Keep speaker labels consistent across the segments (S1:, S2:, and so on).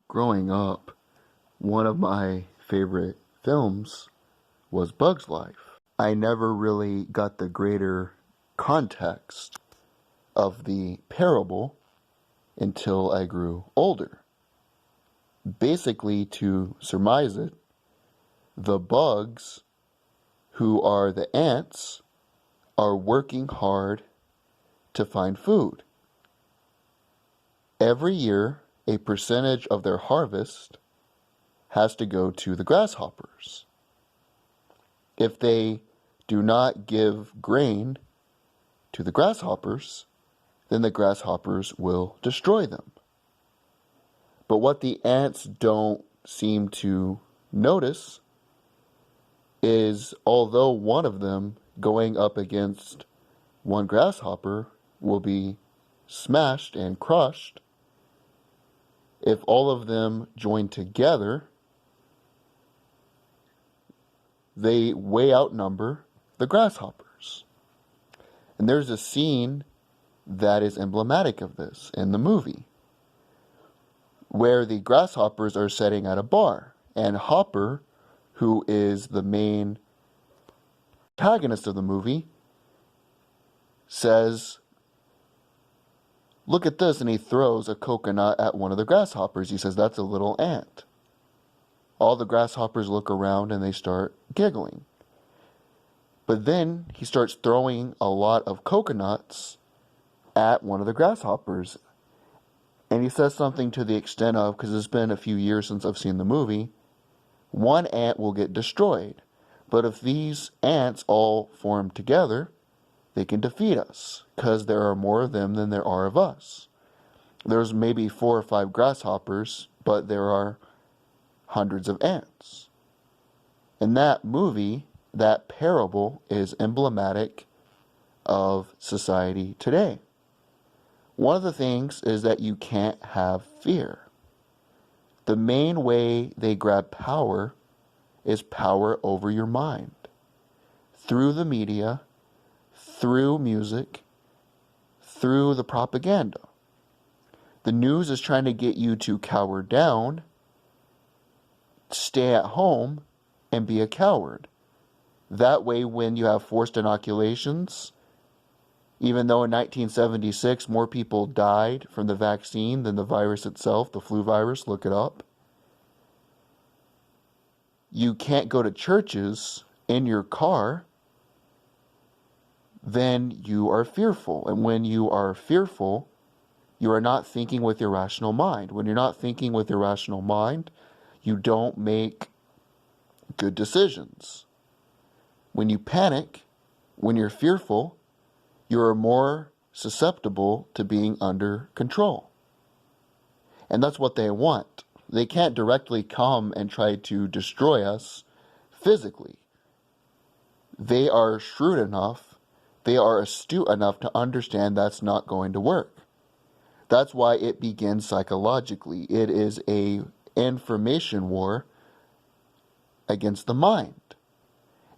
S1: Growing up, one of my favorite films was Bug's Life. I never really got the greater context of the parable until I grew older. Basically, to surmise it, the bugs, who are the ants, are working hard to find food. Every year, a percentage of their harvest has to go to the grasshoppers. If they do not give grain to the grasshoppers, then the grasshoppers will destroy them. But what the ants don't seem to notice is, although one of them going up against one grasshopper will be smashed and crushed, if all of them join together, they way outnumber the grasshoppers. And there's a scene that is emblematic of this in the movie, where the grasshoppers are sitting at a bar, and Hopper, who is the main protagonist of the movie, says, "Look at this," and he throws a coconut at one of the grasshoppers. He says, "That's a little ant." All the grasshoppers look around and they start giggling. But then he starts throwing a lot of coconuts at one of the grasshoppers. And he says something to the extent of, because it's been a few years since I've seen the movie, one ant will get destroyed. But if these ants all form together, they can defeat us, because there are more of them than there are of us. There's maybe 4 or 5 grasshoppers, but there are hundreds of ants. In that movie, that parable is emblematic of society today. One of the things is that you can't have fear. The main way they grab power is power over your mind. Through the media, through music, through the propaganda. The news is trying to get you to cower down, stay at home, and be a coward. That way, when you have forced inoculations, even though in 1976 more people died from the vaccine than the virus itself, the flu virus, look it up, you can't go to churches in your car, then you are fearful. And when you are fearful, you are not thinking with your rational mind. When you're not thinking with your rational mind, you don't make good decisions. When you panic, when you're fearful, you are more susceptible to being under control. And that's what they want. They can't directly come and try to destroy us physically. They are shrewd enough, they are astute enough to understand that's not going to work. That's why it begins psychologically. It is an information war against the mind.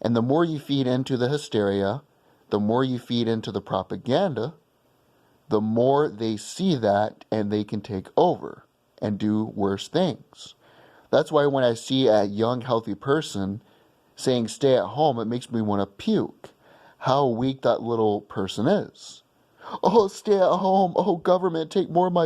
S1: And the more you feed into the hysteria, the more you feed into the propaganda, the more they see that and they can take over and do worse things. That's why when I see a young, healthy person saying stay at home, it makes me want to puke. How weak that little person is. Oh, stay at home. Oh, government, take more of my